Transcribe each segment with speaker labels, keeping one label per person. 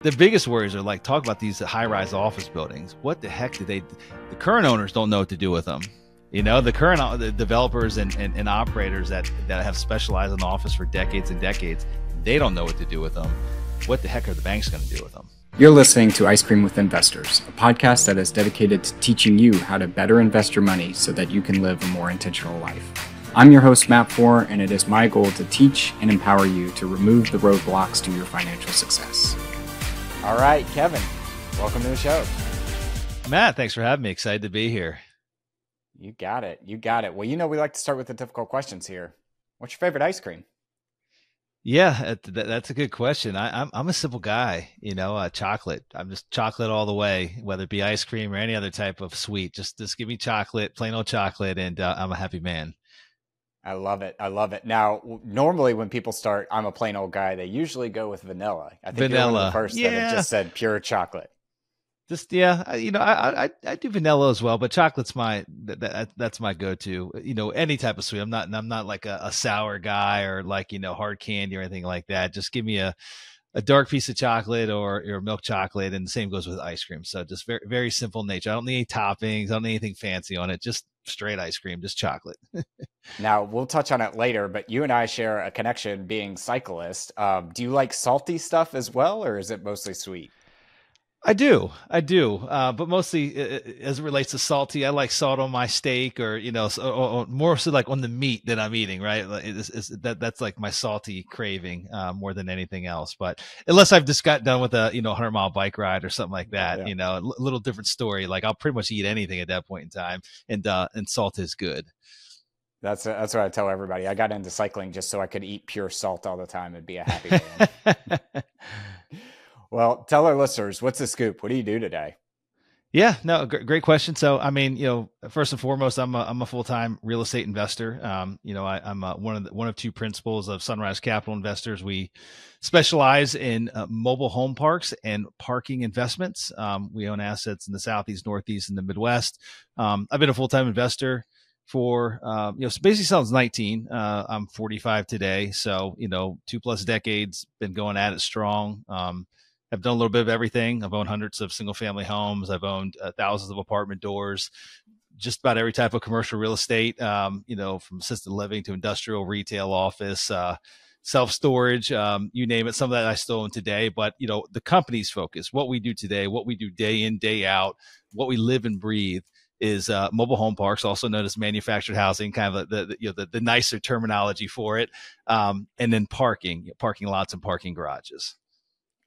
Speaker 1: the biggest worries are like, talk about these high-rise office buildings. What the heck the current owners don't know what to do with them. The current the developers and operators that have specialized in office for decades and decades, they don't know what to do with them. What the heck are the banks going to do with them?
Speaker 2: You're listening to Ice Cream with Investors, a podcast that is dedicated to teaching you how to better invest your money so that you can live a more intentional life. I'm your host, Matt Four, and it is my goal to teach and empower you to remove the roadblocks to your financial success.
Speaker 3: All right, Kevin, welcome to the show.
Speaker 1: Matt, thanks for having me. Excited to be here.
Speaker 3: You got it. You got it. Well, we like to start with the difficult questions here. What's your favorite ice cream?
Speaker 1: Yeah, that's a good question. I'm a simple guy, chocolate. I'm just chocolate all the way, whether it be ice cream or any other type of sweet. Just give me chocolate, plain old chocolate, and I'm a happy man.
Speaker 3: I love it. I love it. Now, normally when people start, I'm a plain old guy, they usually go with vanilla. I think you're one of the first that have just said pure chocolate.
Speaker 1: I do vanilla as well, but chocolate's that's my go-to. Any type of sweet. I'm not like a sour guy or like hard candy or anything like that. Just give me a dark piece of chocolate or milk chocolate, and the same goes with ice cream. So just very very simple nature. I don't need any toppings. I don't need anything fancy on it. Just straight ice cream, just chocolate.
Speaker 3: Now we'll touch on it later, but you and I share a connection being cyclists. Do you like salty stuff as well, or is it mostly sweet?
Speaker 1: I do. But mostly as it relates to salty, I like salt on my steak or more so like on the meat that I'm eating, right? That's like my salty craving more than anything else. But unless I've just got done with a 100-mile bike ride or something like that, a little different story. Like I'll pretty much eat anything at that point in time, and salt is good.
Speaker 3: That's what I tell everybody. I got into cycling just so I could eat pure salt all the time and be a happy man. Well, tell our listeners, what's the scoop? What do you do today?
Speaker 1: Yeah, no, great question. So, first and foremost, I'm a full-time real estate investor. I'm one of two principals of Sunrise Capital Investors. We specialize in mobile home parks and parking investments. We own assets in the Southeast, Northeast, and the Midwest. I've been a full-time investor for, basically since 19. I'm 45 today. So, 2+ decades, been going at it strong. I've done a little bit of everything. I've owned hundreds of single family homes. I've owned thousands of apartment doors, just about every type of commercial real estate, from assisted living to industrial, retail, office, self-storage, you name it. Some of that I still own today, but the company's focus, what we do today, what we do day in, day out, what we live and breathe is mobile home parks, also known as manufactured housing, kind of the nicer terminology for it. And then parking lots and parking garages.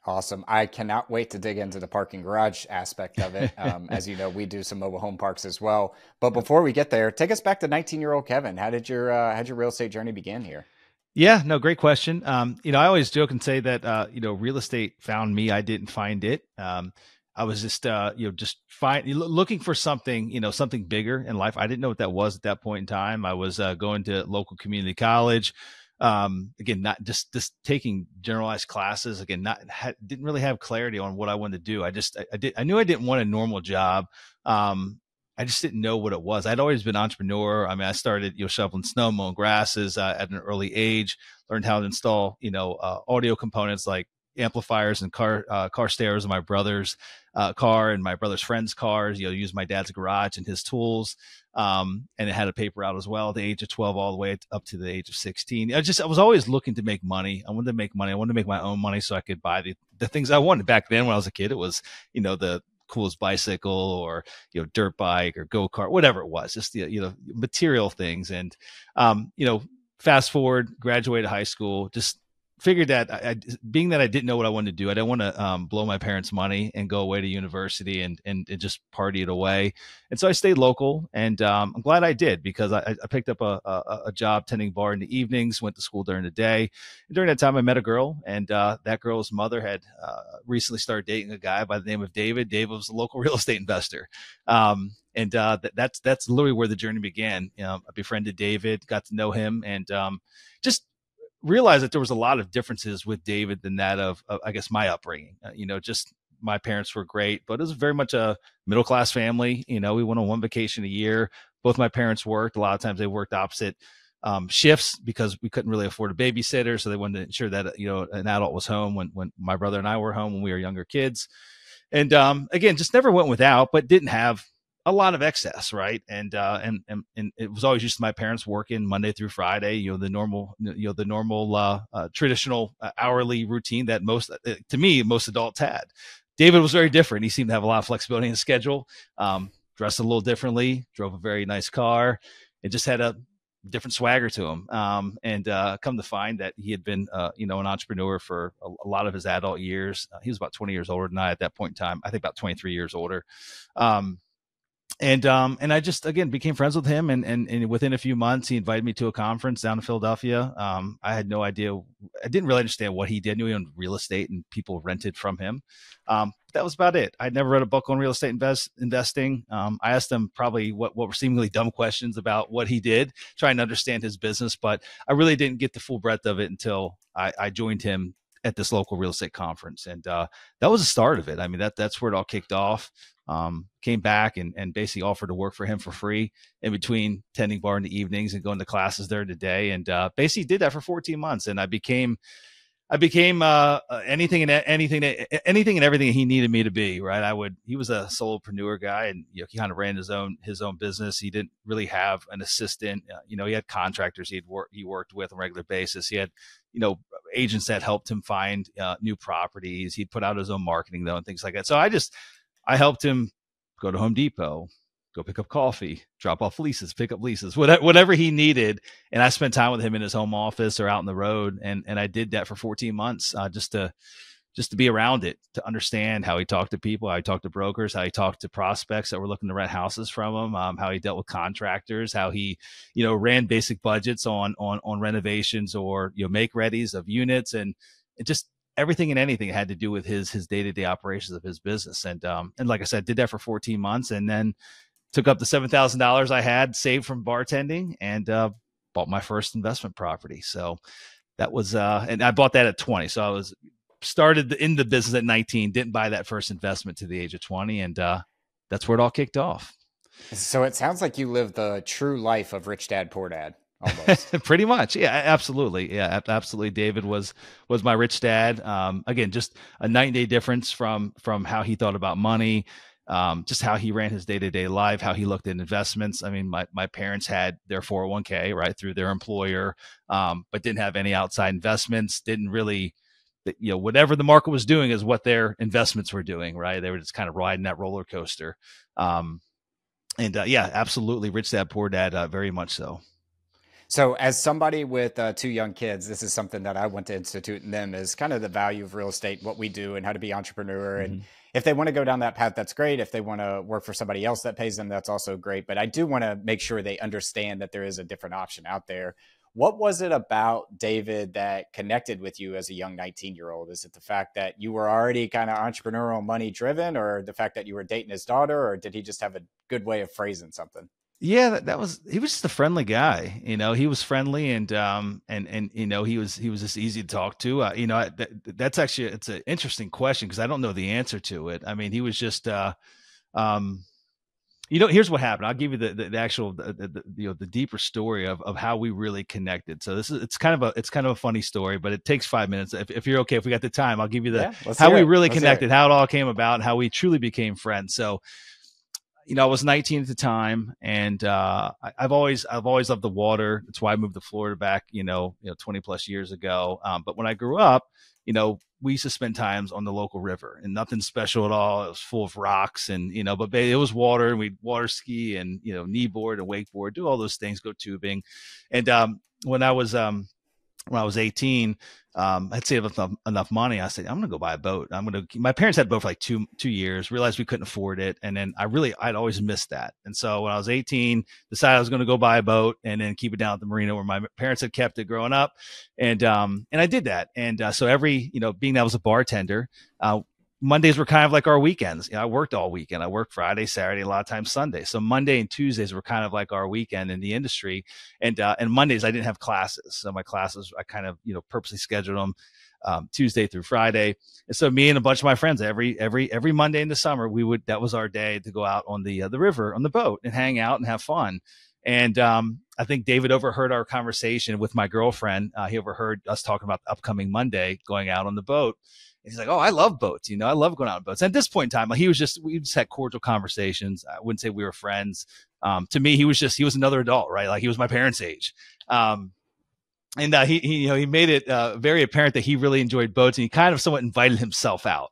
Speaker 3: Awesome. I cannot wait to dig into the parking garage aspect of it. As you know, we do some mobile home parks as well. But before we get there, take us back to 19-year-old Kevin. How did your real estate journey begin here?
Speaker 1: Yeah, no, great question. I always joke and say that, real estate found me. I didn't find it. I was just, looking for something, something bigger in life. I didn't know what that was at that point in time. I was going to local community college. Again, not just taking generalized classes. Again, didn't really have clarity on what I wanted to do. I knew I didn't want a normal job. I just didn't know what it was. I'd always been an entrepreneur. I started, shoveling snow, mowing grasses at an early age, learned how to install, audio components like amplifiers and car stereos in my brother's car and my brother's friend's cars, use my dad's garage and his tools. And it had a paper out as well at the age of 12, all the way up to the age of 16. I was always looking to make money. I wanted to make money. I wanted to make my own money so I could buy the things I wanted. Back then when I was a kid, it was, the coolest bicycle or, dirt bike or go-kart, whatever it was, just the, material things. And, fast forward, graduated high school, just figured that being that I didn't know what I wanted to do, I didn't want to blow my parents' money and go away to university and just party it away. And so I stayed local, and I'm glad I did, because I picked up a job tending bar in the evenings, went to school during the day. And during that time, I met a girl, and that girl's mother had recently started dating a guy by the name of David. David was a local real estate investor. And that's literally where the journey began. I befriended David, got to know him, and just realized that there was a lot of differences with David than that of I guess, my upbringing. Just my parents were great, but it was very much a middle-class family. We went on one vacation a year. Both my parents worked. A lot of times they worked opposite shifts because we couldn't really afford a babysitter. So they wanted to ensure that, an adult was home when my brother and I were home when we were younger kids. And again, just never went without, but didn't have a lot of excess, right? And it was always just my parents working Monday through Friday. The normal, traditional hourly routine that most adults had. David was very different. He seemed to have a lot of flexibility in his schedule. Dressed a little differently, drove a very nice car. It just had a different swagger to him. And come to find that he had been, an entrepreneur for a lot of his adult years. He was about 20 years older than I at that point in time. I think about 23 years older. And I just, again, became friends with him. And within a few months, he invited me to a conference down in Philadelphia. I had no idea. I didn't really understand what he did. I knew he owned real estate and people rented from him. That was about it. I'd never read a book on real estate investing. I asked him probably what were seemingly dumb questions about what he did, trying to understand his business. But I really didn't get the full breadth of it until I joined him at this local real estate conference. And that was the start of it. I mean, that's where it all kicked off. Came back and basically offered to work for him for free in between tending bar in the evenings and going to classes there today. And basically did that for 14 months. And I became anything and everything he needed me to be, right? He was a solopreneur guy, and he kind of ran his own business. He didn't really have an assistant. He had contractors he worked with on a regular basis. He had, agents that helped him find new properties. He'd put out his own marketing though and things like that. So I helped him go to Home Depot, go pick up coffee, drop off leases, pick up leases, whatever he needed. And I spent time with him in his home office or out on the road. And I did that for 14 months, just to be around it, to understand how he talked to people, how he talked to brokers, how he talked to prospects that were looking to rent houses from him, how he dealt with contractors, how he, ran basic budgets on renovations or, make readies of units, and it just, everything and anything had to do with his day-to-day operations of his business. And like I said, did that for 14 months and then took up the $7,000 I had saved from bartending and bought my first investment property. So that was, and I bought that at 20. So I was started in the business at 19, didn't buy that first investment to the age of 20. And that's where it all kicked off.
Speaker 3: So it sounds like you lived the true life of Rich Dad, Poor Dad. Almost.
Speaker 1: Pretty much. Yeah, absolutely. Yeah, absolutely. David was my rich dad. Again, just a night and day difference from how he thought about money, just how he ran his day-to-day life, how he looked at investments. I mean, my parents had their 401k, right, through their employer, but didn't have any outside investments, didn't really, whatever the market was doing is what their investments were doing, right? They were just kind of riding that roller coaster. Yeah, absolutely. Rich dad, poor dad, very much so.
Speaker 3: So as somebody with 2 young kids, this is something that I want to institute in them, is kind of the value of real estate, what we do and how to be entrepreneur. Mm-hmm. And if they want to go down that path, that's great. If they want to work for somebody else that pays them, that's also great. But I do want to make sure they understand that there is a different option out there. What was it about David that connected with you as a young 19-year-old? Is it the fact that you were already kind of entrepreneurial, money driven, or the fact that you were dating his daughter, or did he just have a good way of phrasing something?
Speaker 1: Yeah, he was just a friendly guy. He was friendly and he was just easy to talk to. That's actually, it's an interesting question because I don't know the answer to it. I mean, he was just, here's what happened. I'll give you the actual, the deeper story of how we really connected. So it's kind of a funny story, but it takes 5 minutes. If you're okay, if we got the time, I'll give you how we really connected, how it all came about, and how we truly became friends. So, I was 19 at the time, and I've always loved the water. That's why I moved to Florida back, 20 plus years ago. But when I grew up, we used to spend times on the local river, and nothing special at all. It was full of rocks, and but it was water, and we'd water ski and kneeboard and wakeboard, do all those things, go tubing. And when I was 18, I'd saved enough money. I said, I'm going to go buy a boat. My parents had a boat for like two years, realized we couldn't afford it. And then I'd always missed that. And so when I was 18, decided I was going to go buy a boat and then keep it down at the marina where my parents had kept it growing up. And I did that. And so being that I was a bartender, Mondays were kind of like our weekends. I worked all weekend. I worked Friday, Saturday, a lot of times Sunday. So Monday and Tuesdays were kind of like our weekend in the industry. And Mondays I didn't have classes. So my classes, I kind of, purposely scheduled them Tuesday through Friday. And so me and a bunch of my friends, every Monday in the summer, that was our day to go out on the river on the boat and hang out and have fun. And I think David overheard our conversation with my girlfriend. He overheard us talking about the upcoming Monday going out on the boat. And he's like, "Oh, I love boats. I love going out on boats." And at this point in time, we just had cordial conversations. I wouldn't say we were friends. To me, he was another adult, right? Like he was my parents' age. And he made it very apparent that he really enjoyed boats, and he kind of somewhat invited himself out.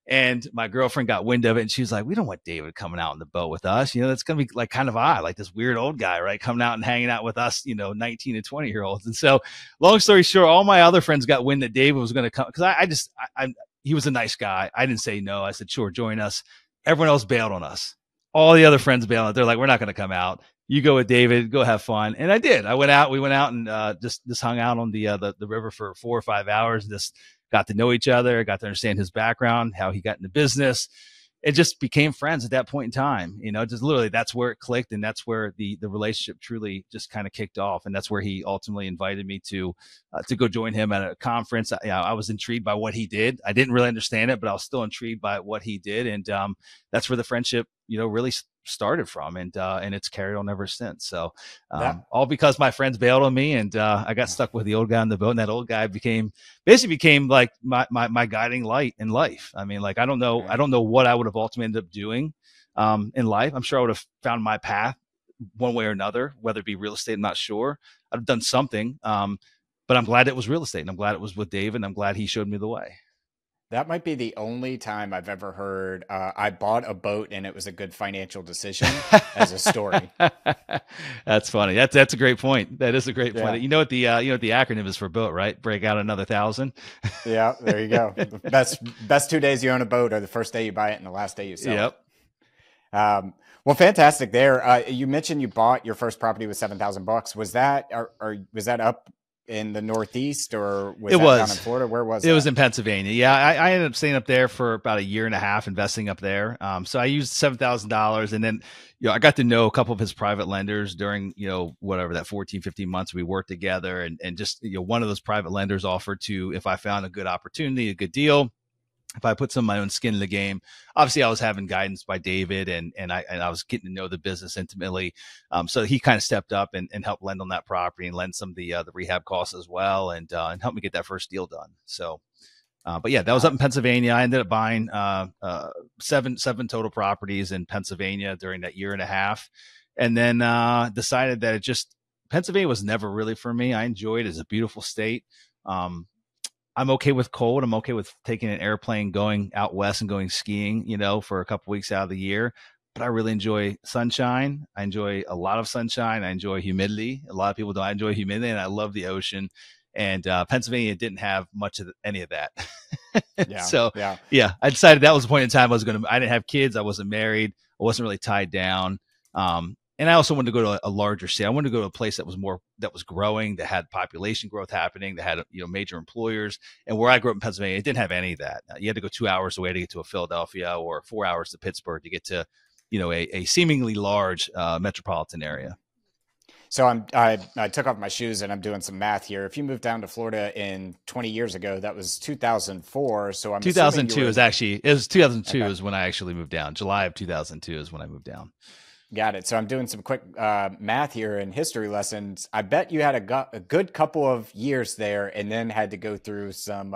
Speaker 1: And my girlfriend got wind of it, and she was like, "We don't want David coming out on the boat with us. That's going to be like kind of odd, like this weird old guy, right? Coming out and hanging out with us, 19 and 20-year-olds." And so long story short, all my other friends got wind that David was going to come, because he was a nice guy. I didn't say no. I said, "Sure, join us." Everyone else bailed on us. All the other friends bailed. They're like, "We're not going to come out. You go with David, go have fun." And I did. We went out and just hung out on the river for 4 or 5 hours. Just got to know each other, got to understand his background, how he got into business. It just became friends at that point in time. Just literally that's where it clicked, and that's where the relationship truly just kind of kicked off. And that's where he ultimately invited me to go join him at a conference. I was intrigued by what he did. I didn't really understand it, but I was still intrigued by what he did, and that's where the friendship really started from, and it's carried on ever since. So all because my friends bailed on me, and I got stuck with the old guy on the boat, and that old guy became like my guiding light in life. I mean, like I don't know what I would have ultimately ended up doing in life. I'm sure I would have found my path one way or another, whether it be real estate. I'm not sure. I'd have done something, but I'm glad it was real estate, and I'm glad it was with David, and I'm glad he showed me the way.
Speaker 3: That might be the only time I've ever heard I bought a boat and it was a good financial decision as a story.
Speaker 1: That's funny. That's a great point. That is a great point. You know what the acronym is for boat, right? Break out another 1,000.
Speaker 3: Yeah, there you go. Best 2 days you own a boat are the first day you buy it and the last day you sell it. Well, fantastic. There, you mentioned you bought your first property with $7,000. Was that was that up in the Northeast, or was down in Florida? Where was it?
Speaker 1: It was in Pennsylvania. Yeah, I ended up staying up there for about 1.5 years, investing up there. So I used $7,000, and then I got to know a couple of his private lenders during whatever that 14, 15 months we worked together, and just one of those private lenders offered to, if I found a good opportunity, a good deal, if I put some of my own skin in the game. Obviously I was having guidance by David, and I was getting to know the business intimately. So he kind of stepped up and helped lend on that property, and lend some of the rehab costs as well, and helped me get that first deal done. So, but yeah, that was up in Pennsylvania. I ended up buying seven total properties in Pennsylvania during that 1.5 years. And then decided that Pennsylvania was never really for me. I enjoyed it. It's a beautiful state. I'm okay with cold. I'm okay with taking an airplane, going out west and going skiing, for a couple weeks out of the year. But I really enjoy sunshine. I enjoy a lot of sunshine. I enjoy humidity. A lot of people don't. I enjoy humidity, and I love the ocean. And Pennsylvania didn't have much of any of that. I decided that was the point in time I didn't have kids. I wasn't married. I wasn't really tied down. And I also wanted to go to a larger city. I wanted to go to a place that was growing, that had population growth happening, that had major employers. And where I grew up in Pennsylvania, it didn't have any of that. You had to go 2 hours away to get to a Philadelphia, or 4 hours to Pittsburgh to get to a seemingly large metropolitan area.
Speaker 3: So I took off my shoes and I'm doing some math here. If you moved down to Florida in 20 years ago, that was 2004. So I'm
Speaker 1: 2002 is 2002 okay. Is when I actually moved down. July of 2002 is when I moved down.
Speaker 3: Got it. So I'm doing some quick math here in history lessons. I bet you had a good couple of years there, and then had to go through some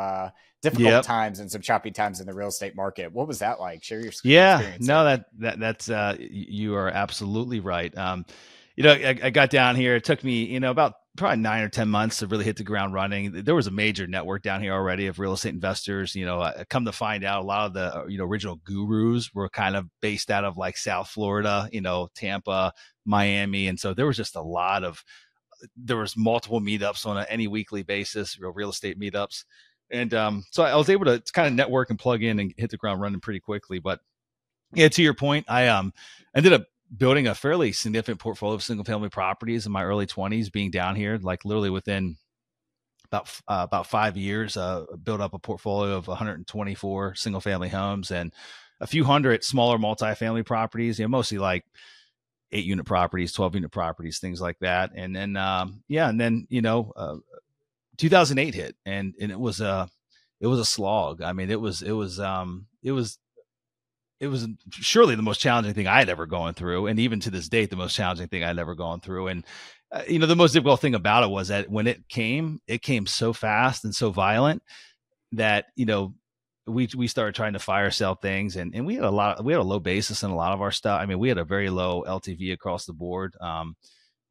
Speaker 3: difficult times and some choppy times in the real estate market. What was that like? Share your experience.
Speaker 1: No, that's you are absolutely right. I got down here. It took me, about probably 9 or 10 months to really hit the ground running. There was a major network down here already of real estate investors. Come to find out, a lot of the original gurus were kind of based out of like South Florida, Tampa, Miami, and so there was just there was multiple meetups on any weekly basis, real estate meetups, and so I was able to kind of network and plug in and hit the ground running pretty quickly. But yeah, to your point, I ended up building a fairly significant portfolio of single family properties in my early 20s, being down here, like literally within about 5 years, built up a portfolio of 124 single family homes and a few hundred smaller multifamily properties, mostly like 8-unit properties, 12-unit properties, things like that. And then, 2008 hit, and it was a slog. I mean, it was it was surely the most challenging thing I had ever gone through. And even to this date, the most challenging thing I'd ever gone through. And, the most difficult thing about it was that when it came so fast and so violent that, we started trying to fire sell things, and we had a low basis in a lot of our stuff. I mean, we had a very low LTV across the board,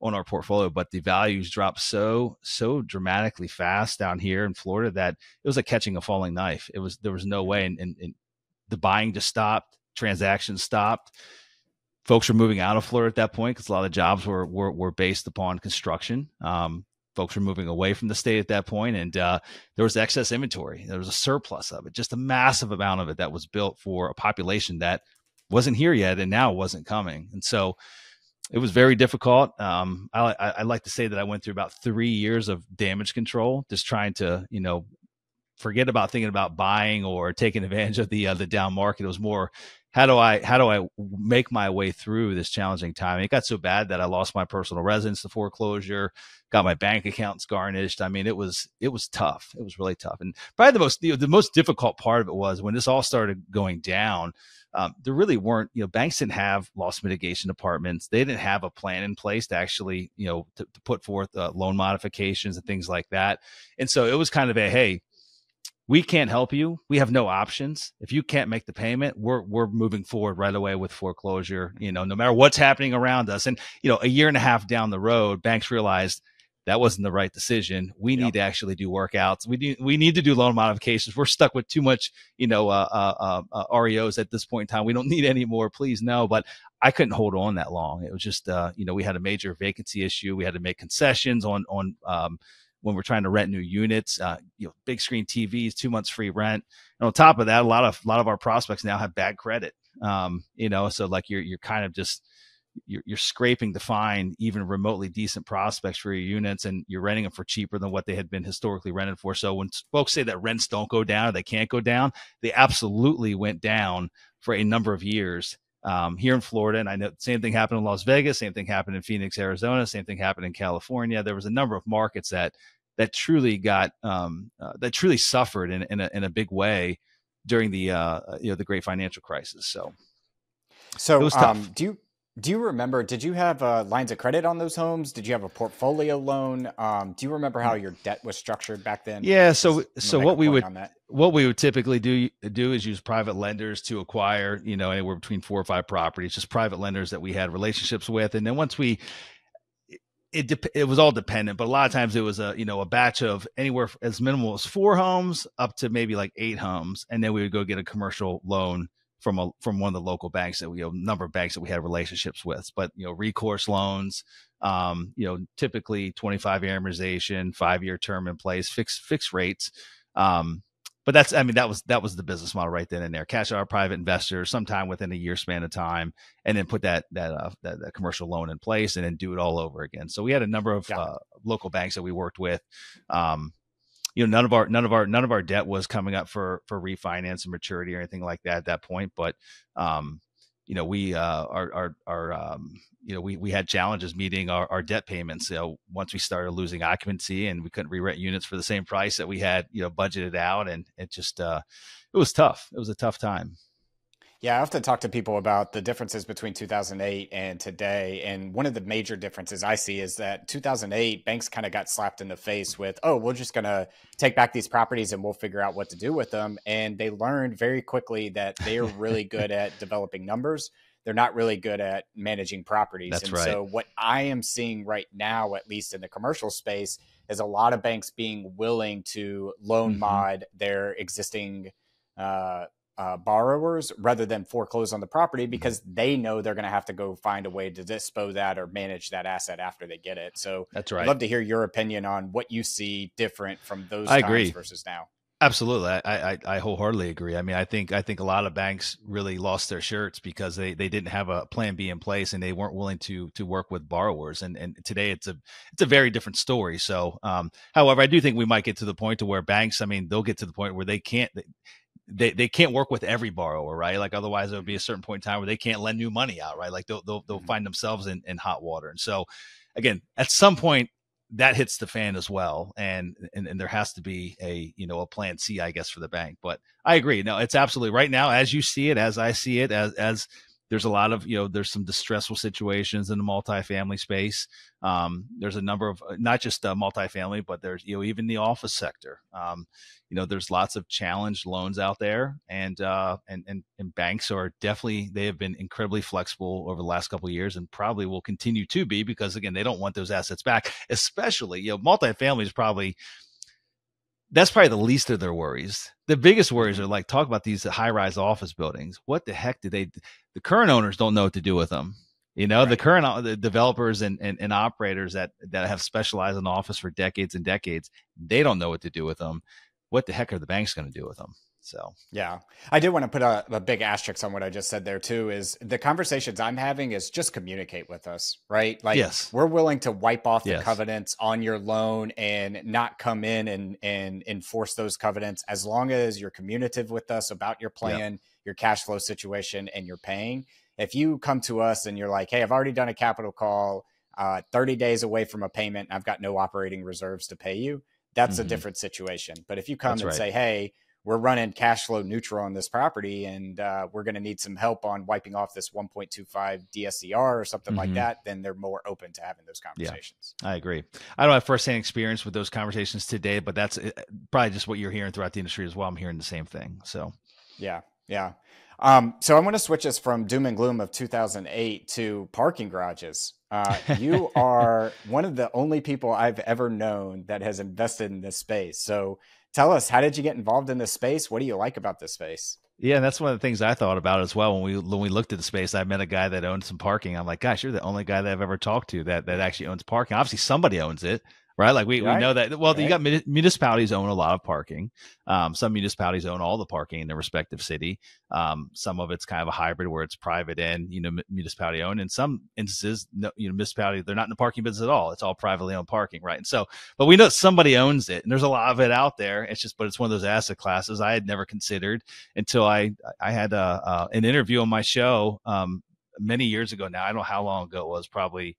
Speaker 1: on our portfolio, but the values dropped so dramatically fast down here in Florida that it was like catching a falling knife. There was no way. And the buying just stopped, transactions stopped. Folks were moving out of Florida at that point because a lot of the jobs were based upon construction. Folks were moving away from the state at that point, and there was excess inventory. There was a surplus of it, just a massive amount of it that was built for a population that wasn't here yet and now wasn't coming. And so it was very difficult. I like to say that I went through about 3 years of damage control, just trying to, forget about thinking about buying or taking advantage of the down market. It was more, how do I make my way through this challenging time? It got so bad that I lost my personal residence to foreclosure, got my bank accounts garnished. I mean, it was tough. It was really tough. And probably the most difficult part of it was when this all started going down. There really weren't, banks didn't have loss mitigation departments. They didn't have a plan in place to actually, to put forth loan modifications and things like that. And so it was kind of hey, we can't help you. We have no options. If you can't make the payment, we're moving forward right away with foreclosure, no matter what's happening around us. And, a year and a half down the road, banks realized that wasn't the right decision. We need to actually do workouts. We need to do loan modifications. We're stuck with too much, REOs at this point in time. We don't need any more, please no. But I couldn't hold on that long. It was just, we had a major vacancy issue. We had to make concessions on when we're trying to rent new units, big screen TVs, 2 months free rent. And on top of that, a lot of our prospects now have bad credit. So like you're kind of just, you're scraping to find even remotely decent prospects for your units, and you're renting them for cheaper than what they had been historically rented for. So when folks say that rents don't go down or they can't go down, they absolutely went down for a number of years here in Florida. And I know the same thing happened in Las Vegas, same thing happened in Phoenix, Arizona, same thing happened in California. There was a number of markets that truly got that truly suffered in a big way during the the great financial crisis. So it was tough.
Speaker 3: Do you remember, did you have lines of credit on those homes? Did you have a portfolio loan? Do you remember how your debt was structured back then?
Speaker 1: Yeah. So what we would typically do is use private lenders to acquire, anywhere between 4 or 5 properties, just private lenders that we had relationships with. And then once it was all dependent, but a lot of times it was a batch of anywhere as minimal as 4 homes up to maybe like 8 homes. And then we would go get a commercial loan from one of the local banks that number of banks that we had relationships with, but, recourse loans, typically 25-year amortization, 5-year term in place, fixed rates. But that was the business model right then and there. Cash out our private investors sometime within a year span of time, and then put that commercial loan in place, and then do it all over again. So we had a number of local banks that we worked with. None of our debt was coming up for refinance and maturity or anything like that at that point. But we had challenges meeting our debt payments. Once we started losing occupancy and we couldn't re-rent units for the same price that we had budgeted out, and it just it was tough. It was a tough time.
Speaker 3: Yeah, I often talk to people about the differences between 2008 and today. And one of the major differences I see is that 2008, banks kind of got slapped in the face with, oh, we're just going to take back these properties and we'll figure out what to do with them. And they learned very quickly that they are really good at developing numbers. They're not really good at managing properties.
Speaker 1: That's
Speaker 3: and
Speaker 1: right.
Speaker 3: So what I am seeing right now, at least in the commercial space, is a lot of banks being willing to loan mod their existing borrowers rather than foreclose on the property, because they know they're going to have to go find a way to dispose that or manage that asset after they get it. So
Speaker 1: that's right.
Speaker 3: I'd love to hear your opinion on what you see different from those times versus now.
Speaker 1: Absolutely. I wholeheartedly agree. I mean, I think a lot of banks really lost their shirts because they didn't have a plan B in place, and they weren't willing to work with borrowers. And today it's a very different story. So, however, I do think we might get to the point to where banks, they'll get to the point where they can't work with every borrower, right? Like otherwise there would be a certain point in time where they can't lend new money out, right? Like they'll find themselves in hot water. And so again, at some point that hits the fan as well. And there has to be a plan C, I guess, for the bank. But I agree. No, it's absolutely right now, as you see it, as I see it, as there's a lot of, there's some distressful situations in the multifamily space. There's a number of, not just multifamily, but there's, even the office sector. There's lots of challenged loans out there, and banks are definitely, they have been incredibly flexible over the last couple of years, and probably will continue to be, because again, they don't want those assets back, especially, multifamily is that's probably the least of their worries. The biggest worries are like, talk about these high-rise office buildings. What the heck the current owners don't know what to do with them. Right. The current the developers and operators that have specialized in office for decades and decades, they don't know what to do with them. What the heck are the banks going to do with them? So,
Speaker 3: yeah, I did want to put a big asterisk on what I just said there too, is the conversations I'm having is just communicate with us, right? Like, yes, we're willing to wipe off the covenants on your loan and not come in and enforce those covenants, as long as you're communicative with us about your plan, your cash flow situation, and you're paying. If you come to us and you're like, hey, I've already done a capital call, 30 days away from a payment, and I've got no operating reserves to pay you, that's a different situation. But if you come and say, hey, we're running cash flow neutral on this property, and we're going to need some help on wiping off this 1.25 DSCR or something like that, then they're more open to having those conversations.
Speaker 1: Yeah, I agree. I don't have firsthand experience with those conversations today, but that's probably just what you're hearing throughout the industry as well. I'm hearing the same thing. So,
Speaker 3: yeah. So I want to switch us from doom and gloom of 2008 to parking garages. You are one of the only people I've ever known that has invested in this space. So tell us, how did you get involved in this space? What do you like about this space?
Speaker 1: Yeah, and that's one of the things I thought about as well. When we looked at the space, I met a guy that owned some parking. I'm like, gosh, you're the only guy that I've ever talked to that actually owns parking. Obviously, somebody owns it, right? Like we know that. Well, you got municipalities own a lot of parking. Some municipalities own all the parking in their respective city. Some of it's kind of a hybrid where it's private and municipality owned. In some instances, municipality, they're not in the parking business at all. It's all privately owned parking, right? And so, but we know somebody owns it, and there's a lot of it out there. But it's one of those asset classes I had never considered until I had an interview on my show many years ago. Now I don't know how long ago it was, probably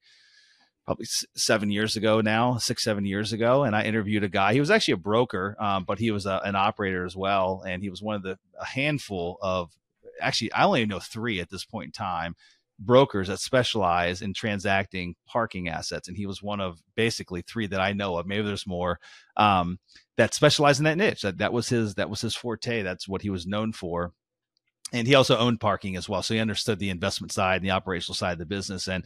Speaker 1: 7 years ago now, 6-7 years ago. And I interviewed a guy. He was actually a broker, but he was an operator as well. And he was one of a handful of, actually, I only know 3 at this point in time, brokers that specialize in transacting parking assets. And he was one of basically 3 that I know of. Maybe there's more that specialize in that niche. That was his forte. That's what he was known for. And he also owned parking as well. So he understood the investment side and the operational side of the business. And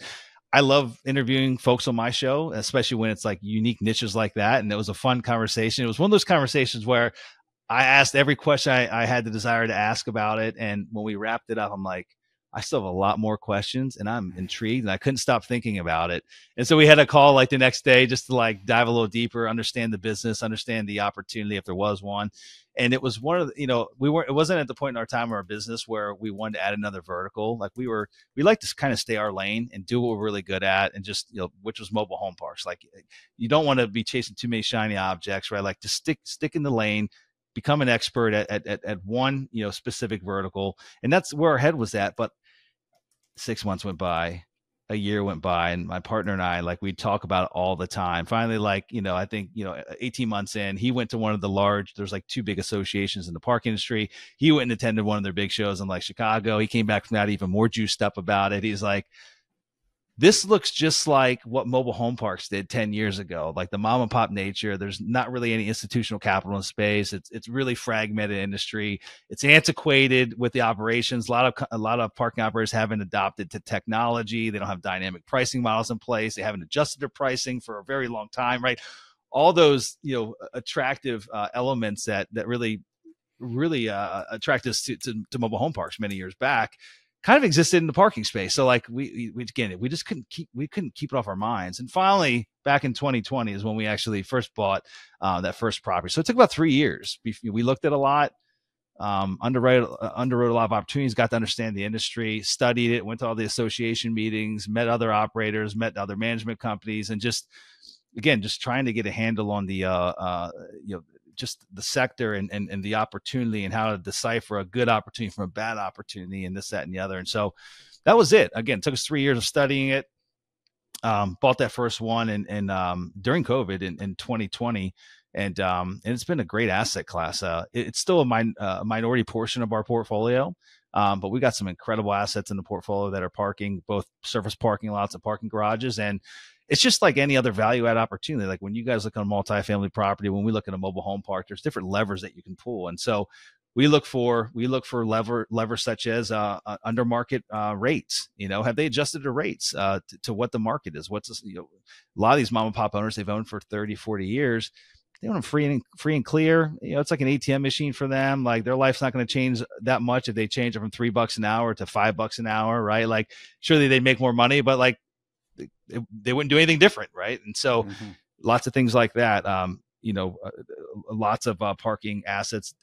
Speaker 1: I love interviewing folks on my show, especially when it's like unique niches like that. And it was a fun conversation. It was one of those conversations where I asked every question I had the desire to ask about it. And when we wrapped it up, I'm like, I still have a lot more questions, and I'm intrigued, and I couldn't stop thinking about it. And so we had a call like the next day just to like dive a little deeper, understand the business, understand the opportunity if there was one. And it was one of the, it wasn't at the point in our time of our business where we wanted to add another vertical. Like we like to kind of stay our lane and do what we're really good at, and just, which was mobile home parks. Like you don't want to be chasing too many shiny objects, right? Like to stick in the lane, become an expert at one, specific vertical. And that's where our head was at. But 6 months went by, a year went by, and my partner and I, like, we'd talk about it all the time. Finally, like, I think, 18 months in, he went to one of the there's like 2 big associations in the park industry. He went and attended one of their big shows in like Chicago. He came back from that even more juiced up about it. He's like, this looks just like what mobile home parks did 10 years ago, like the mom and pop nature. There's not really any institutional capital in space. It's really fragmented industry. It's antiquated with the operations. A lot of parking operators haven't adopted to technology. They don't have dynamic pricing models in place. They haven't adjusted their pricing for a very long time, right? All those, attractive elements that really attract us to mobile home parks many years back kind of existed in the parking space. So like we just couldn't keep it off our minds. And finally, back in 2020 is when we actually first bought that first property. So it took about 3 years. We looked at a lot, underwrote a lot of opportunities, got to understand the industry, studied it, went to all the association meetings, met other operators, met other management companies, and just trying to get a handle on the just the sector and the opportunity, and how to decipher a good opportunity from a bad opportunity, and this, that, and the other. And so that was it. Again, it took us 3 years of studying it. Bought that first one during COVID in 2020. And it's been a great asset class. It's still a minority portion of our portfolio. But we got some incredible assets in the portfolio that are parking, both surface parking lots and parking garages. And it's just like any other value add opportunity. Like when you guys look on multifamily property, when we look at a mobile home park, there's different levers that you can pull. And so we look for levers such as under market rates. Have they adjusted the rates to what the market is? A lot of these mom and pop owners, they've owned for 30, 40 years. They want them free and clear. It's like an ATM machine for them. Like their life's not going to change that much if they change it from $3 an hour to $5 an hour, right? Like surely they make more money, but like they wouldn't do anything different, right? And so lots of things like that. Lots of parking assets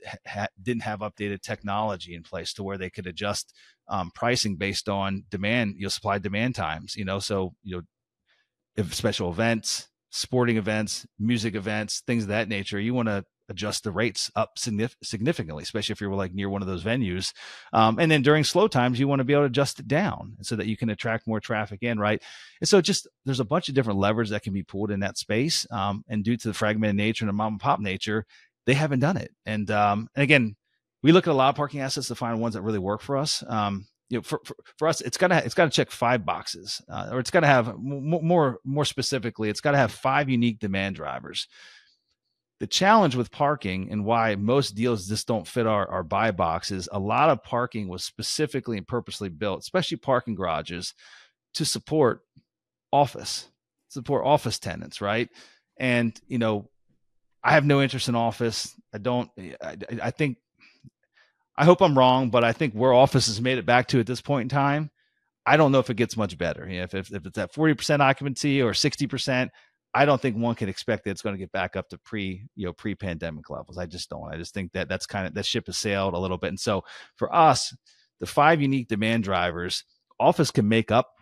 Speaker 1: didn't have updated technology in place to where they could adjust pricing based on demand, supply demand times. So if special events, sporting events, music events, things of that nature, you want to adjust the rates up significantly, especially if you're like near one of those venues. And then during slow times, you want to be able to adjust it down so that you can attract more traffic in, right? And so there's a bunch of different levers that can be pulled in that space. And due to the fragmented nature and the mom and pop nature, they haven't done it. And again, we look at a lot of parking assets to find ones that really work for us. For us, it's got to check 5 boxes, or it's got to have more specifically, it's got to have 5 unique demand drivers. The challenge with parking and why most deals just don't fit our buy box is a lot of parking was specifically and purposely built, especially parking garages, to support office tenants, right? And I have no interest in office. I think, I hope I'm wrong, but I think where office has made it back to at this point in time, I don't know if it gets much better. If it's at 40% occupancy or 60%, I don't think one can expect that it's going to get back up to pre-pandemic levels. I just don't. I just think that ship has sailed a little bit. And so for us, the 5 unique demand drivers, office can make up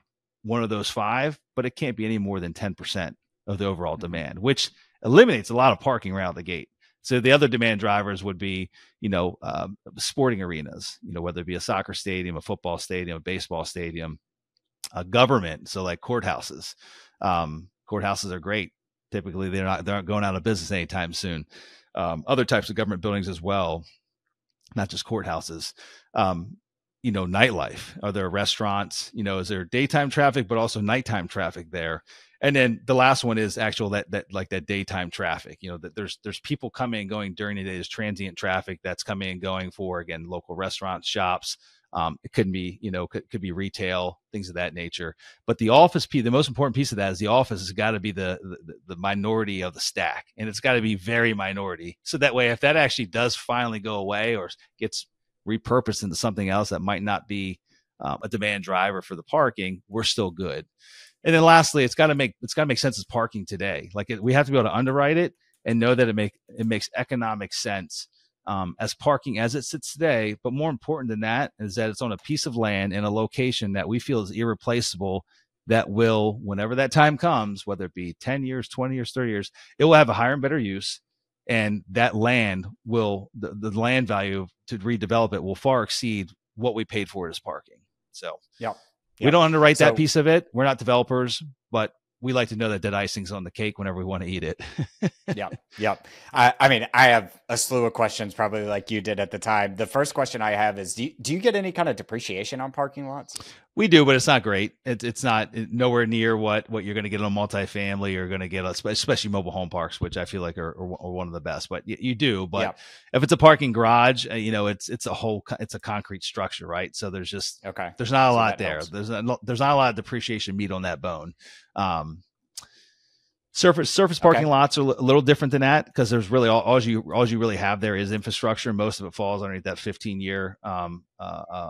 Speaker 1: one of those 5, but it can't be any more than 10% of the overall demand, which eliminates a lot of parking right out the gate. So the other demand drivers would be, sporting arenas, whether it be a soccer stadium, a football stadium, a baseball stadium, a government. So like courthouses. Courthouses are great. Typically, they're not going out of business anytime soon. Other types of government buildings as well, not just courthouses. Nightlife. Are there restaurants? Is there daytime traffic, but also nighttime traffic there? And then the last one is actual that daytime traffic. That there's people coming and going during the day. There's transient traffic that's coming and going for, again, local restaurants, shops. It could be, could be retail, things of that nature. But the office piece, the most important piece of that is the office has got to be the minority of the stack, and it's got to be very minority. So that way, if that actually does finally go away or gets repurposed into something else that might not be a demand driver for the parking, we're still good. And then lastly, it's got to make sense as parking today. Like we have to be able to underwrite it and know that it makes economic sense as parking as it sits today. But more important than that is that it's on a piece of land in a location that we feel is irreplaceable, that will, whenever that time comes, whether it be 10 years, 20 years, 30 years, it will have a higher and better use. And that land will, the land value to redevelop it will far exceed what we paid for it as parking. So we don't underwrite that piece of it. We're not developers, but we like to know that icing's on the cake whenever we want to eat it.
Speaker 3: Yeah. I mean, I have a slew of questions, probably like you did at the time. The first question I have is, do you get any kind of depreciation on parking lots?
Speaker 1: We do, but it's not great. It's not nowhere near what you're going to get on multifamily. You're going to get, especially mobile home parks, which I feel like are one of the best. But you do. But if it's a parking garage, it's a concrete structure, right? So there's not a lot there. Helps. There's not a lot of depreciation meat on that bone. Surface parking lots are a little different than that, because there's really all you really have there is infrastructure. Most of it falls underneath that 15-year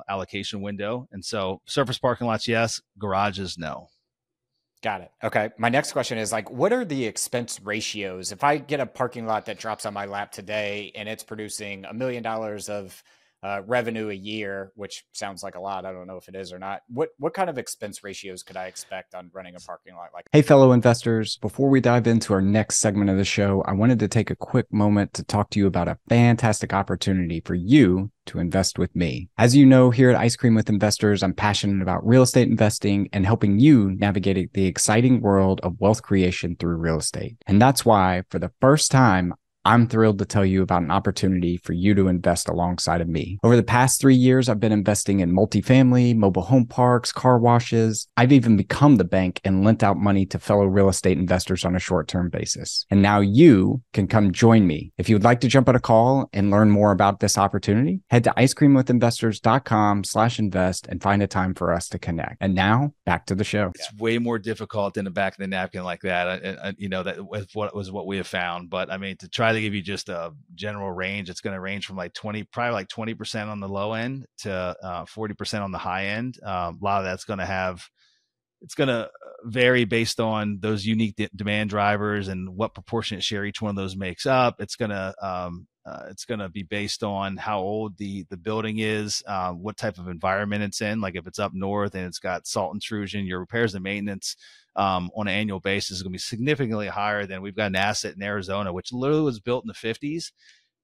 Speaker 1: allocation window. And so surface parking lots, yes. Garages, no.
Speaker 3: Got it. Okay. My next question is what are the expense ratios? If I get a parking lot that drops on my lap today and it's producing $1 million of revenue a year, which sounds like a lot. I don't know if it is or not. What kind of expense ratios could I expect on running a parking lot like that?
Speaker 2: Hey, fellow investors, before we dive into our next segment of the show, I wanted to take a quick moment to talk to you about a fantastic opportunity for you to invest with me. As you know, here at Ice Cream with Investors, I'm passionate about real estate investing and helping you navigate the exciting world of wealth creation through real estate. And that's why, for the first time, I'm thrilled to tell you about an opportunity for you to invest alongside of me. Over the past 3 years, I've been investing in multifamily, mobile home parks, car washes. I've even become the bank and lent out money to fellow real estate investors on a short-term basis. And now you can come join me. If you would like to jump on a call and learn more about this opportunity, head to icecreamwithinvestors.com/invest and find a time for us to connect. And now back to the show.
Speaker 1: It's way more difficult than the back of the napkin like that. That was what we have found. But I mean, to try to give you just a general range, it's going to range from probably 20% on the low end to 40% on the high end. A lot of that's going to vary based on those unique demand drivers and what proportionate share each one of those makes up. It's going to be based on how old the building is, what type of environment it's in. Like if it's up north and it's got salt intrusion, your repairs and maintenance on an annual basis is going to be significantly higher than we've got an asset in Arizona, which literally was built in the 50s.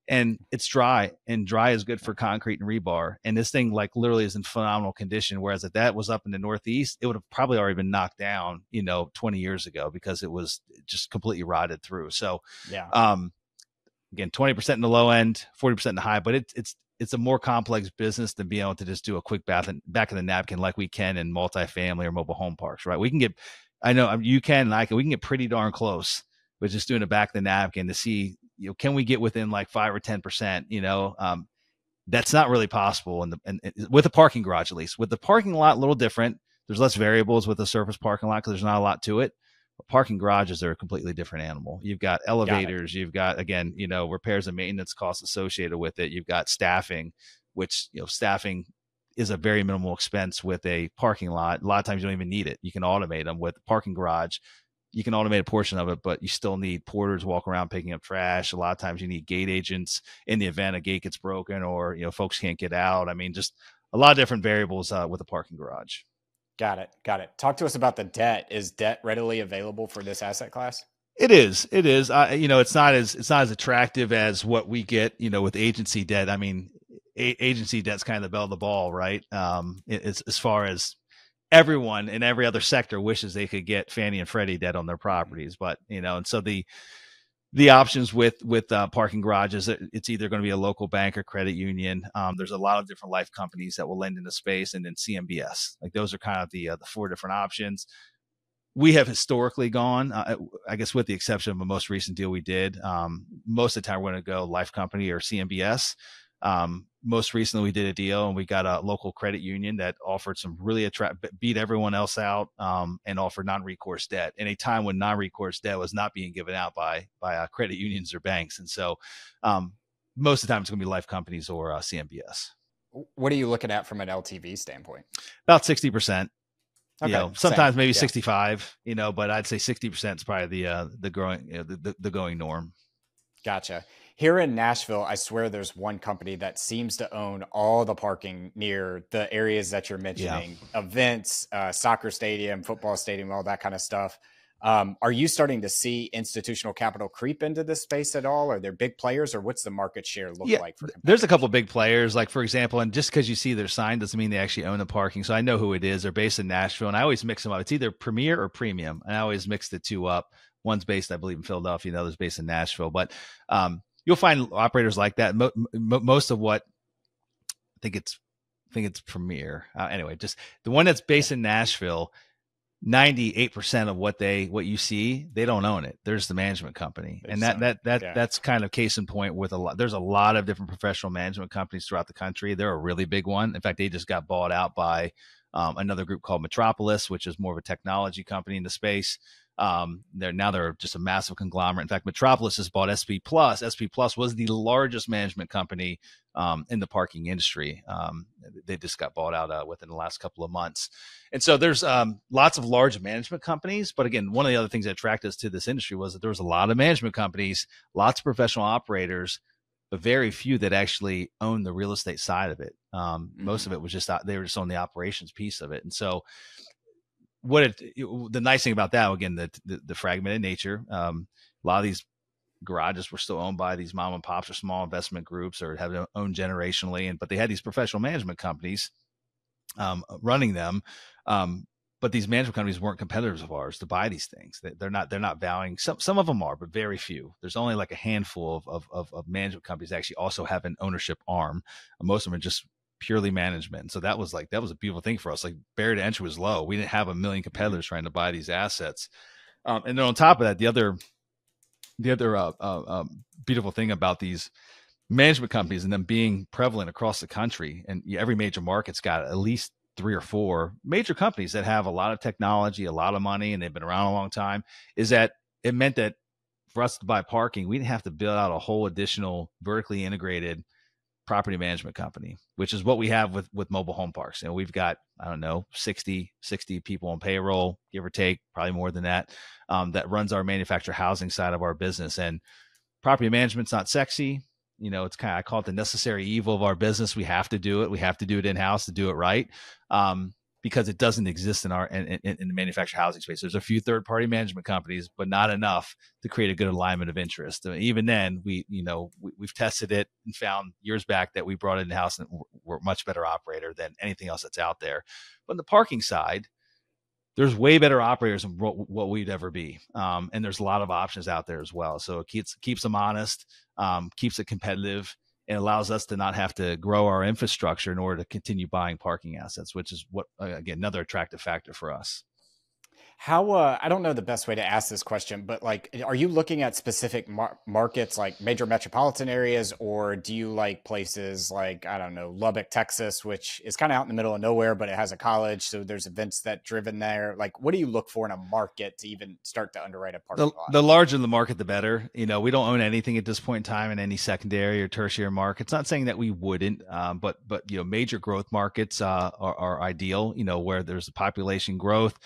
Speaker 1: And it's dry, and dry is good for concrete and rebar. And this thing literally is in phenomenal condition. Whereas if that was up in the Northeast, it would have probably already been knocked down, 20 years ago because it was just completely rotted through. So, again, 20% in the low end, 40% in the high, but it's a more complex business than being able to just do a quick back of the napkin like we can in multifamily or mobile home parks, right? We can get, I know you can, and we can get pretty darn close with just doing a back of the napkin to see, can we get within 5 or 10%? That's not really possible. And with a parking garage, at least with the parking lot, a little different. There's less variables with a surface parking lot because there's not a lot to it. But parking garages are a completely different animal. You've got elevators, you've got, again, repairs and maintenance costs associated with it. You've got staffing, which, staffing is a very minimal expense with a parking lot. A lot of times you don't even need it. You can automate them. With the parking garage, you can automate a portion of it, but you still need porters walk around picking up trash. A lot of times you need gate agents in the event a gate gets broken or, folks can't get out. I mean, just a lot of different variables with a parking garage.
Speaker 3: Got it. Talk to us about the debt. Is debt readily available for this asset class?
Speaker 1: It is. It's not as attractive as what we get, with agency debt. I mean, agency debt's kind of the belle of the ball, right? It's as far as everyone in every other sector wishes they could get Fannie and Freddie debt on their properties. But, and so the options with parking garages, it's either going to be a local bank or credit union. There's a lot of different life companies that will lend in the space, and then CMBS. Those are kind of the 4 different options. We have historically gone, I guess with the exception of a most recent deal we did, most of the time we're going to go life company or CMBS. Most recently we did a deal and we got a local credit union that offered some really beat everyone else out, and offered non-recourse debt in a time when non-recourse debt was not being given out by credit unions or banks. And so, most of the time it's going to be life companies or CMBS.
Speaker 3: What are you looking at from an LTV standpoint?
Speaker 1: About 60%.
Speaker 3: Okay,
Speaker 1: sometimes maybe 65, but I'd say 60% is probably the growing, the going norm.
Speaker 3: Gotcha. Here in Nashville, I swear there's one company that seems to own all the parking near the areas that you're mentioning, events, soccer stadium, football stadium, all that kind of stuff. Are you starting to see institutional capital creep into this space at all? Are there big players, or what's the market share look like for competitors?
Speaker 1: There's a couple of big players, like for example, and just because you see their sign doesn't mean they actually own the parking. So I know who it is. They're based in Nashville, and I always mix them up. It's either Premier or Premium, and I always mix the two up. One's based, I believe, in Philadelphia, the other's based in Nashville. But you'll find operators like that. Most of what I think it's Premier. Anyway, just the one that's based in Nashville. 98% of what you see, they don't own it. There's the management company. And that's kind of case in point with there's a lot of different professional management companies throughout the country. They're a really big one. In fact, they just got bought out by another group called Metropolis, which is more of a technology company in the space. They're just a massive conglomerate. In fact, Metropolis has bought SP Plus. SP Plus was the largest management company in the parking industry. They just got bought out within the last couple of months. And so there's lots of large management companies. But again, one of the other things that attracted us to this industry was that there was a lot of management companies, lots of professional operators, but very few that actually own the real estate side of it. Most of it was just, they were just on the operations piece of it. And so the nice thing about that, again, the fragmented nature, a lot of these garages were still owned by these mom and pops or small investment groups, or have owned generationally, but they had these professional management companies running them. But these management companies weren't competitors of ours to buy these things. They're not valuing. Some of them are, but very few. There's only like a handful of management companies that actually also have an ownership arm. Most of them are just purely management. So that was a beautiful thing for us. Like, barrier to entry was low. We didn't have a million competitors trying to buy these assets. And then on top of that, the other beautiful thing about these management companies and them being prevalent across the country, and every major market's got at least 3 or 4 major companies that have a lot of technology, a lot of money, and they've been around a long time, is that it meant that for us to buy parking, we didn't have to build out a whole additional vertically integrated property management company, which is what we have with mobile home parks. And we've got, I don't know, 60 people on payroll, give or take, probably more than that, that runs our manufactured housing side of our business. And property management's not sexy. It's kind of, I call it the necessary evil of our business. We have to do it. We have to do it in-house to do it right. Because it doesn't exist in the manufactured housing space. There's a few third-party management companies, but not enough to create a good alignment of interest. Even then, we've tested it and found years back that we brought it in-house and we're a much better operator than anything else that's out there. But on the parking side, there's way better operators than what we'd ever be. And there's a lot of options out there as well. So it keeps them honest, keeps it competitive, and allows us to not have to grow our infrastructure in order to continue buying parking assets, which is what, again, another attractive factor for us.
Speaker 3: How, I don't know the best way to ask this question, but like, are you looking at specific markets, like major metropolitan areas, or do you like places like, I don't know, Lubbock, Texas, which is kind of out in the middle of nowhere, but it has a college, so there's events that driven there? Like, what do you look for in a market to even start to underwrite a parking lot?
Speaker 1: The larger the market, the better. We don't own anything at this point in time in any secondary or tertiary markets. Not saying that we wouldn't, but major growth markets are ideal. Where there's a population growth.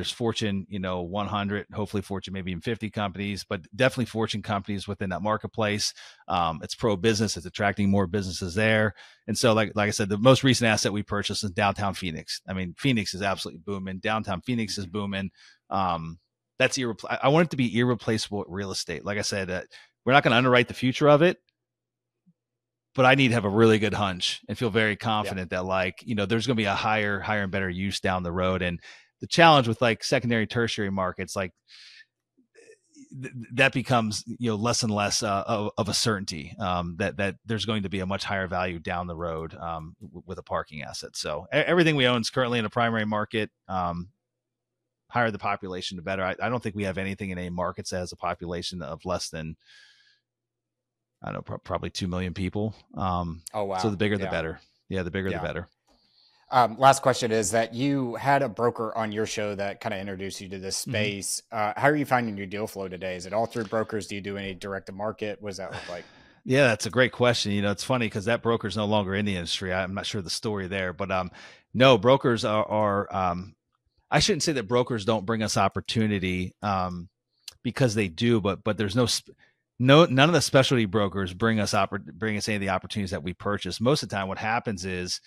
Speaker 1: There's Fortune, 100, hopefully Fortune, maybe even 50 companies, but definitely Fortune companies within that marketplace. It's pro-business. It's attracting more businesses there. And so, like I said, the most recent asset we purchased is downtown Phoenix. I mean, Phoenix is absolutely booming. Downtown Phoenix is booming. That's I want it to be irreplaceable real estate. Like I said, we're not going to underwrite the future of it, but I need to have a really good hunch and feel very confident that there's going to be a higher and better use down the road. And the challenge with like secondary, tertiary markets, like that becomes, less and less of a certainty that there's going to be a much higher value down the road with a parking asset. So everything we own is currently in a primary market. Higher the population, the better. I don't think we have anything in any markets that has a population of less than, I don't know, probably 2 million people.
Speaker 3: Oh, wow.
Speaker 1: So the bigger, the better. Yeah, the bigger, the better.
Speaker 3: Last question is that you had a broker on your show that kind of introduced you to this space. How are you finding your deal flow today? Is it all through brokers? Do you do any direct to market? What does that look like?
Speaker 1: Yeah, that's a great question. It's funny because that broker's no longer in the industry. I'm not sure the story there, but no, brokers are I shouldn't say that brokers don't bring us opportunity because they do, but there's none of the specialty brokers bring us any of the opportunities that we purchase. Most of the time, what happens is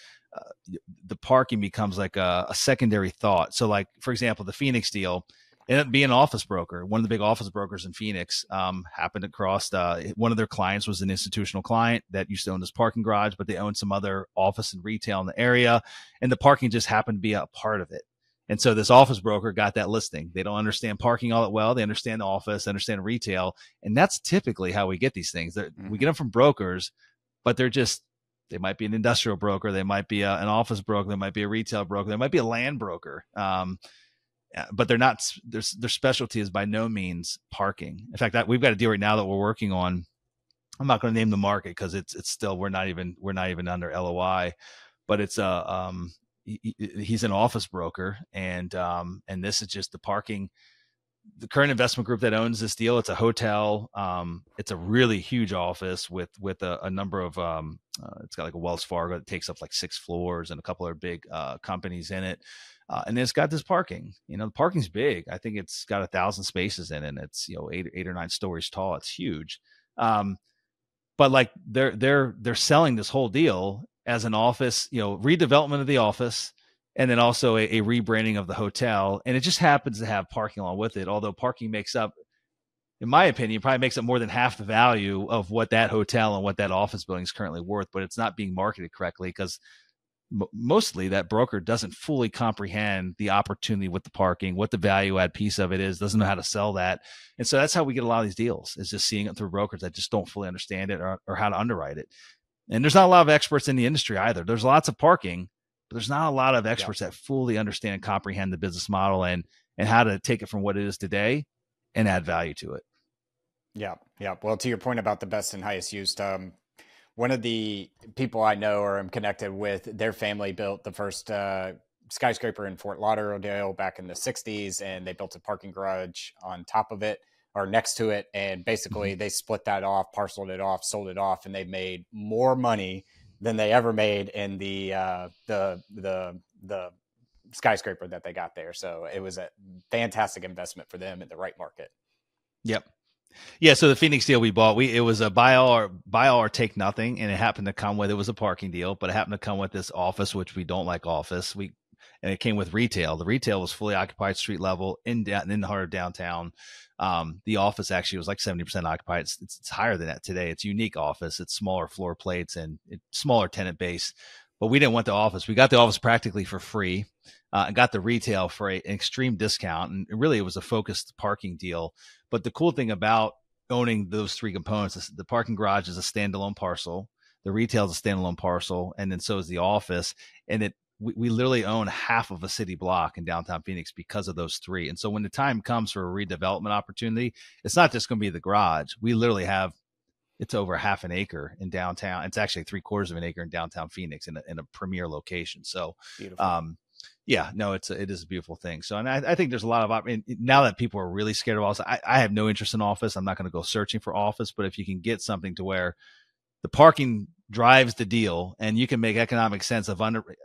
Speaker 1: the parking becomes like a secondary thought. So, like for example, the Phoenix deal ended up being an office broker. One of the big office brokers in Phoenix happened across one of their clients was an institutional client that used to own this parking garage, but they owned some other office and retail in the area, and the parking just happened to be a part of it. And so this office broker got that listing. They don't understand parking all that well. They understand the office, understand retail. And that's typically how we get these things. We get them from brokers, but they might be an industrial broker. They might be an office broker. They might be a retail broker. They might be a land broker. But they're not, their specialty is by no means parking. In fact, we've got a deal right now that we're working on. I'm not going to name the market because it's still, we're not even under LOI, but it's he's an office broker, and this is just the parking. The current investment group that owns this deal, it's a hotel. It's a really huge office with a number of it's got like a Wells Fargo that takes up like 6 floors and a couple of big companies in it. And then it's got this parking. The parking's big. I think it's got 1,000 spaces in it. And it's 8 or 9 stories tall. It's huge. but like they're selling this whole deal as an office, redevelopment of the office, and then also a rebranding of the hotel. And it just happens to have parking along with it. Although parking makes up, in my opinion, probably makes up more than half the value of what that hotel and what that office building is currently worth, but it's not being marketed correctly because mostly that broker doesn't fully comprehend the opportunity with the parking, what the value add piece of it is, doesn't know how to sell that. And so that's how we get a lot of these deals, is just seeing it through brokers that just don't fully understand it or how to underwrite it. And there's not a lot of experts in the industry either. There's lots of parking, but there's not a lot of experts that fully understand and comprehend the business model and how to take it from what it is today and add value to it.
Speaker 3: Yeah. Yeah. Well, to your point about the best and highest used, one of the people I know or am connected with, their family built the first skyscraper in Fort Lauderdale back in the 60s, and they built a parking garage on top of it or next to it. And basically they split that off, parceled it off, sold it off, and they made more money than they ever made in the skyscraper that they got there. So it was a fantastic investment for them in the right market.
Speaker 1: Yep. Yeah, so the Phoenix deal we bought, it was a buy all or take nothing, and it happened to come with, it was a parking deal, but it happened to come with this office, which we don't like office. And it came with retail. The retail was fully occupied, street level, in the heart of downtown. The office actually was like 70% occupied. It's higher than that today. It's unique office. It's smaller floor plates and smaller tenant base. But we didn't want the office. We got the office practically for free, and got the retail for an extreme discount. And really, it was a focused parking deal. But the cool thing about owning those three components is the parking garage is a standalone parcel, the retail is a standalone parcel, and then so is the office. And we literally own half of a city block in downtown Phoenix because of those three. And so when the time comes for a redevelopment opportunity, it's not just going to be the garage. We literally have, it's over half an acre in downtown. It's actually 3/4 of an acre in downtown Phoenix in a premier location. So, yeah, no, it is a beautiful thing. So, and I think there's a lot of, now that people are really scared of office, I have no interest in office. I'm not going to go searching for office, but if you can get something to where the parking drives the deal and you can make economic sense of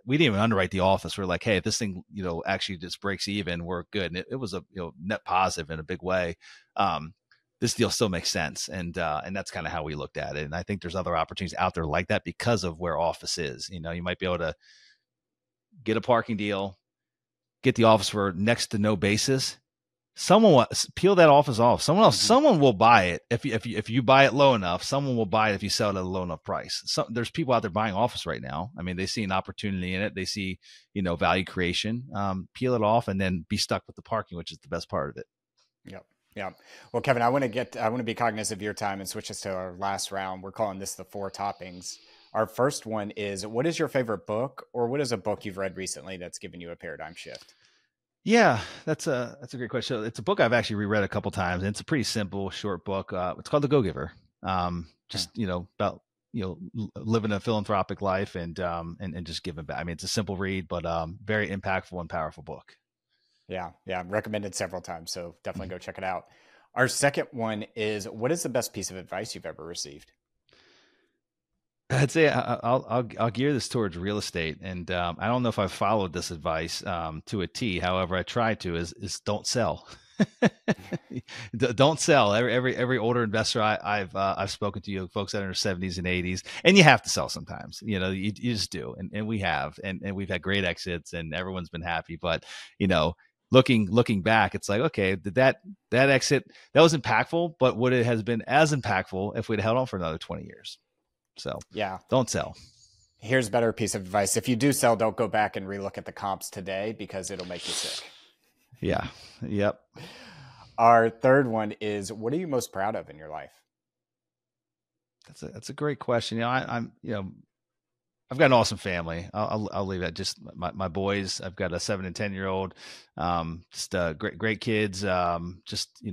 Speaker 1: we didn't even underwrite the office. We're like, hey, if this thing, actually just breaks even, we're good. And it was a, net positive in a big way. This deal still makes sense. And that's kind of how we looked at it. And I think there's other opportunities out there like that because of where office is. You might be able to get a parking deal, get the office for next to no basis. Someone will peel that office off. Someone will buy it. If you buy it low enough, someone will buy it if you sell it at a low enough price. So there's people out there buying office right now. I mean, they see an opportunity in it. They see, value creation. Peel it off and then be stuck with the parking, which is the best part of it.
Speaker 3: Yep. Yeah. Well, Kevin, I want to be cognizant of your time and switch us to our last round. We're calling this the 4 toppings. Our first one is, what is your favorite book, or what is a book you've read recently that's given you a paradigm shift?
Speaker 1: Yeah, that's a great question. It's a book I've actually reread a couple times, and it's a pretty simple, short book. It's called The Go-Giver. About living a philanthropic life and just giving back. I mean, it's a simple read, but very impactful and powerful book.
Speaker 3: Yeah, recommended several times, so definitely go check it out. Our second one is, what is the best piece of advice you've ever received?
Speaker 1: I'd say I'll gear this towards real estate, and I don't know if I've followed this advice to a T. However, I try to is don't sell. Don't sell. Every older investor I've spoken to, folks that are in their 70s and 80s, and you have to sell sometimes. You just do, and we have, and we've had great exits, and everyone's been happy. But looking back, it's like, okay, did that exit that was impactful, but would it has been as impactful if we'd held on for another 20 years? So yeah, don't sell.
Speaker 3: Here's a better piece of advice. If you do sell, don't go back and relook at the comps today because it'll make you sick.
Speaker 1: Yeah. Yep.
Speaker 3: Our third one is, what are you most proud of in your life?
Speaker 1: That's a great question. I've got an awesome family. I'll leave that. Just my boys. I've got a 7 and 10-year-old. Just great kids. I'm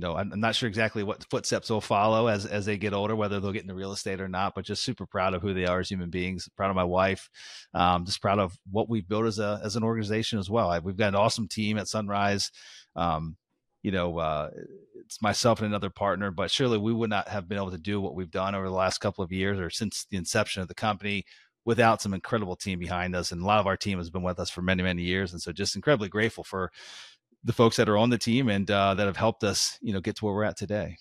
Speaker 1: not sure exactly what footsteps will follow as they get older, whether they'll get into real estate or not. But just super proud of who they are as human beings. Proud of my wife. Just proud of what we've built as an organization as well. We've got an awesome team at Sunrise. It's myself and another partner, but surely we would not have been able to do what we've done over the last couple of years or since the inception of the company without some incredible team behind us. And a lot of our team has been with us for many, many years. And so just incredibly grateful for the folks that are on the team and that have helped us, get to where we're at today.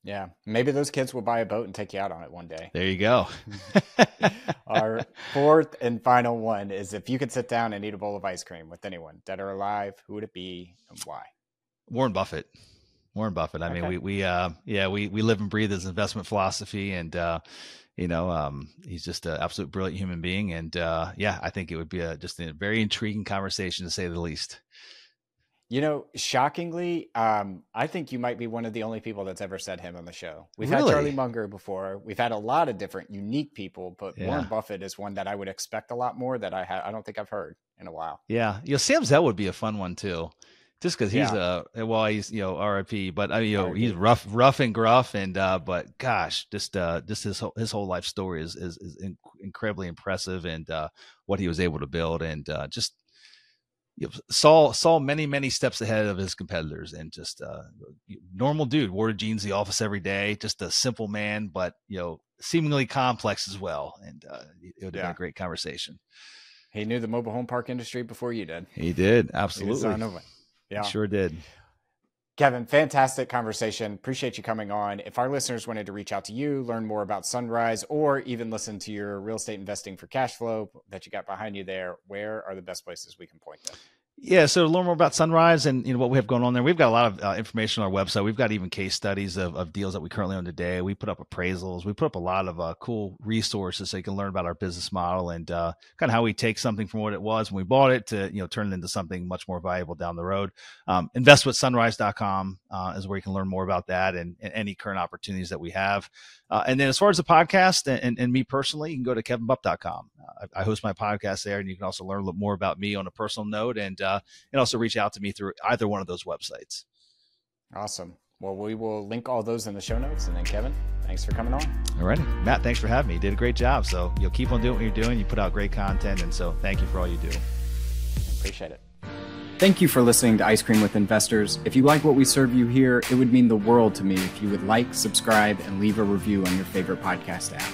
Speaker 3: Yeah. Maybe those kids will buy a boat and take you out on it one day.
Speaker 1: There you go.
Speaker 3: Our fourth and final one is, if you could sit down and eat a bowl of ice cream with anyone, dead or alive, who would it be and why?
Speaker 1: Warren Buffett. Warren Buffett. I mean, we live and breathe his investment philosophy, and he's just an absolute brilliant human being. And I think it would be just a very intriguing conversation, to say the least.
Speaker 3: Shockingly, I think you might be one of the only people that's ever said him on the show. We've
Speaker 1: Really?
Speaker 3: had Charlie Munger before. We've had a lot of different unique people, but
Speaker 1: Yeah.
Speaker 3: Warren Buffett is one that I would expect a lot more, that I don't think I've heard in a while.
Speaker 1: Yeah. Sam Zell would be a fun one too, just because he's he's RIP, but he's rough and gruff, and but gosh, just his whole life story is incredibly impressive, and what he was able to build, and just saw many steps ahead of his competitors, and just normal dude, wore jeans to the office every day, just a simple man, but seemingly complex as well, and it would have been a great conversation.
Speaker 3: He knew the mobile home park industry before you did.
Speaker 1: He did, absolutely.
Speaker 3: Yeah,
Speaker 1: he sure did.
Speaker 3: Kevin, fantastic conversation. Appreciate you coming on. If our listeners wanted to reach out to you, learn more about Sunrise, or even listen to your real estate investing for cash flow that you got behind you there, where are the best places we can point them?
Speaker 1: Yeah, so to learn more about Sunrise and what we have going on there, we've got a lot of information on our website. We've got even case studies of deals that we currently own today. We put up appraisals. We put up a lot of cool resources so you can learn about our business model, and kind of how we take something from what it was when we bought it to turn it into something much more valuable down the road. Investwithsunrise.com is where you can learn more about that and any current opportunities that we have. And then as far as the podcast and me personally, you can go to kevinbupp.com. I host my podcast there, and you can also learn a little more about me on a personal note, and also reach out to me through either one of those websites.
Speaker 3: Awesome. Well, we will link all those in the show notes. And then Kevin, thanks for coming on.
Speaker 1: All right. Matt, thanks for having me. You did a great job. So keep on doing what you're doing. You put out great content. And so thank you for all you do.
Speaker 3: Appreciate it.
Speaker 2: Thank you for listening to Ice Cream with Investors. If you like what we serve you here, it would mean the world to me if you would like, subscribe, and leave a review on your favorite podcast app.